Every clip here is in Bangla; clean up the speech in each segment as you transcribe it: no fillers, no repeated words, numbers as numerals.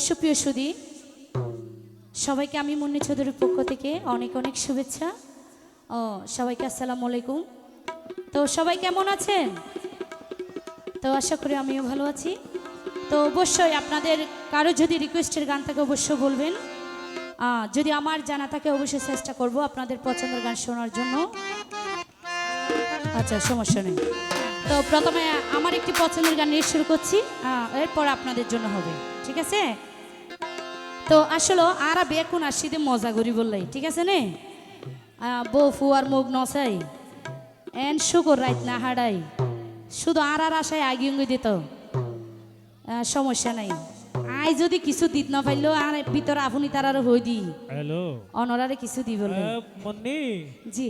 সুপ্রিয় সুধী সবাইকে আমি মুন্নি চৌধুরীর পক্ষ থেকে অনেক অনেক শুভেচ্ছা ও সবাইকে আসসালামু আলাইকুম। তো সবাই কেমন আছেন? তো আশা করি আমিও ভালো আছি। তো অবশ্যই আপনাদের কারো যদি রিকোয়েস্টের গান থাকে অবশ্যই বলবেন, যদি আমার জানা থাকে অবশ্যই চেষ্টা করব আপনাদের পছন্দের গান শোনার জন্য। আচ্ছা, সমস্যা নেই। তো প্রথমে আমার একটি পছন্দের গান নিয়ে শুরু করছি, এরপর আপনাদের জন্য হবে, ঠিক আছে? তো আসলে আর বেকুন আসিতে মজা করি বললাই, ঠিক আছে নে? বউ ফুয়ার মুখ নসাই এন শুকর রাইত না হাডাই শুধু আর আশায় আগিয়ে দিত, সমস্যা নাই। আই যদি কিছু দিত না পাইলো আর ভিতরে আপনি তার আর হই দি হ্যালো অনরারে কিছু দি বলবে মন্নি জি।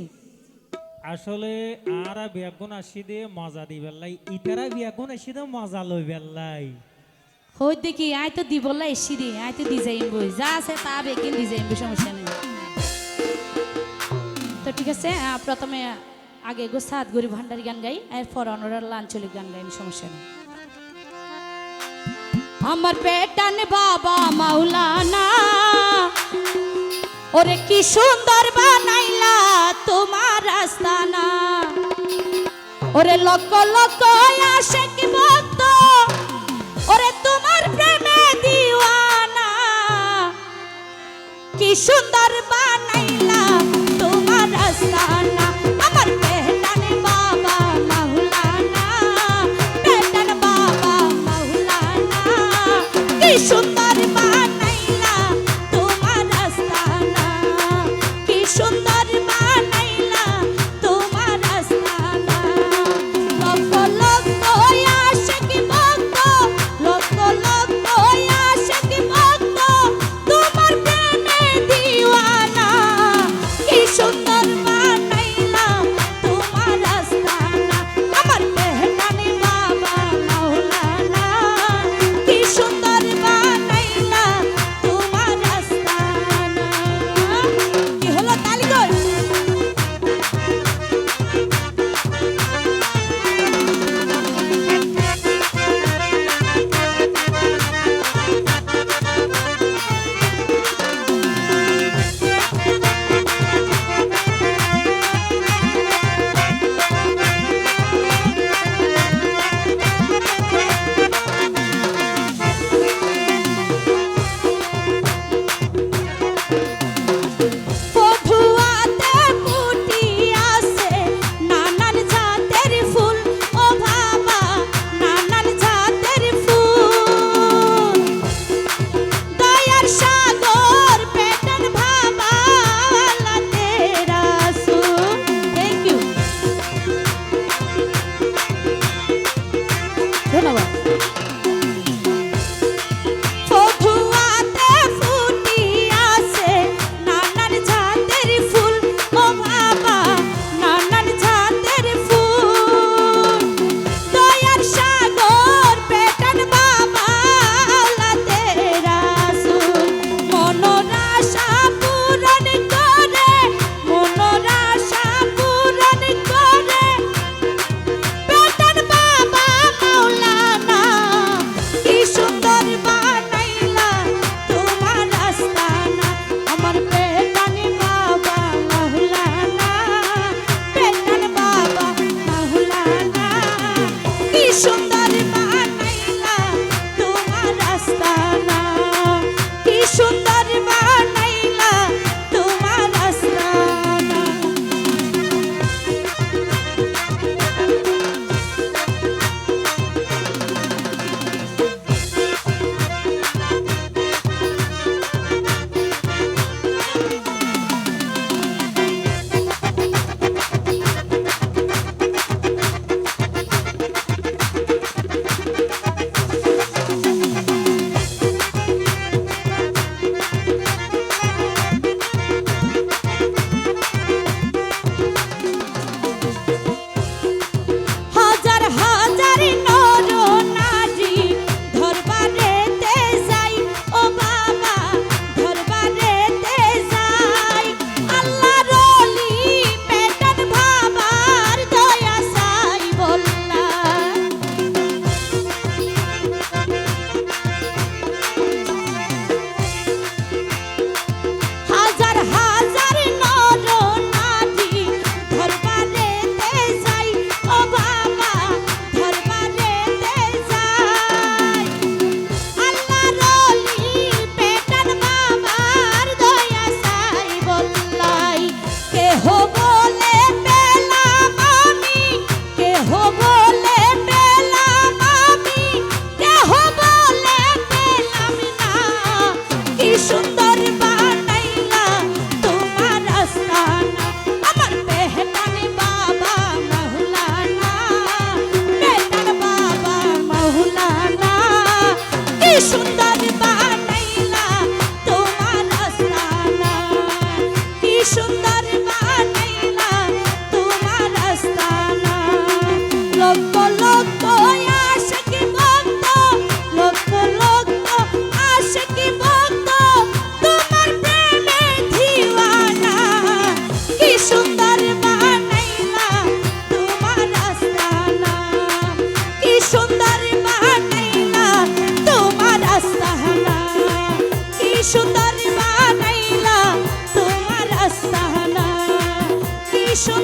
আসলে আর বেগুন আসি দে মজা দি বেলাই ইতারা বেগুন আসি দে মজা লই বেলাই হই দেখি আই তো দি বললাই এসি দি আই তো দি যাইম বই যা আছে তা বেগিন দি যাইম, সমস্যা নেই। তো ঠিক আছে, প্রথমে আগে গোসাদ গরিব ভান্ডারি গান গাই, এরপর অনরার আঞ্চলিক গান গাই, সমস্যা নেই। আমার পেটানে বাবা মাওলানা ওরে কি সুন্দর বানাইলা তোমার আস্তানা, ওরে লক্ষ লক্ষ আশিক ভক্ত ওরে তোমার প্রেমে দিওয়ানা, কি সুন্দর বানাইলা তোমার আস্তানা। আমার পেটানে বাবা মাওলানা, পেটানে বাবা মাওলানা, কি সুন্দর বানাইলা তোমার আস্তানা, কি সুন্দর বানাইলা তোমার আস্তানা। লক্ষ লক্ষ আশিক ভক্ত, লক্ষ লক্ষ আশিক ভক্ত তোমার প্রেমে দিওয়ানা, কি সুন্দর বানাইলা তোমার আস্তানা। আমার পেহটানে বাবা মাওলানা, কি সুন্দর বানাইলা তোমার আস্তানা। কি হলো তালি কই? পটুয়াতে ফুটি আছে নানান জাতের ফুল, ও বাবা নানান জাতের ফুল। দয়ার সাগর পেটান বাবা আল্লাহ তেরা রাসূল। থ্যাংক ইউ, ধন্যবাদ। পটুয়াতে ফুটি আছে নানান জাতের ফুল, ও বাবা নানান জাতের ফুল। দয়ার সাগর পেটান বাবা আল্লাহ তেরা রাসূল। মনের আশা পূরণ করে, মনের আশা পূরণ করে পেটান বাবা মাওলানা, কি সুন্দর বানাইলা তোমার আস্তানা। আমার পেটানে বাবা মাওলানা, পেটান বাবা মাওলানা, কি সুন্দর বানাইলা তোমার আস্তানা, কি সুন্দর বানাইলা তোমার আস্তানা।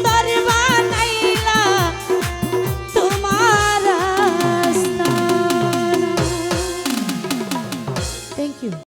সুন্দরী